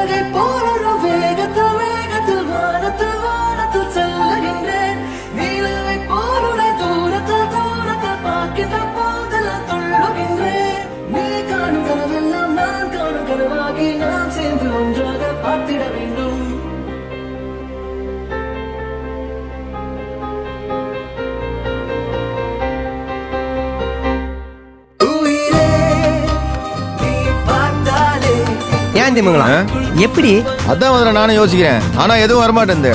அழகை போற வேகத்தில் வேகத்தில் வானத்தில் வானத்தில் செல்லுகின்றேன். நீலவை போருளை தூரத்தில் தூரத்தில் பார்க்கின்ற போதெல்லாம் துள்ளுகின்றேன். நீ காணும் கனவெல்லாம் நான் காணும் கனவாகி நாம் சேர்ந்து ஒன்றாக பார்த்திட வேண்டும். ஏன் திமுங்களா எப்படி அதான் முதல்ல நானும் யோசிக்கிறேன், ஆனா எதுவும் வரமாட்டேன்.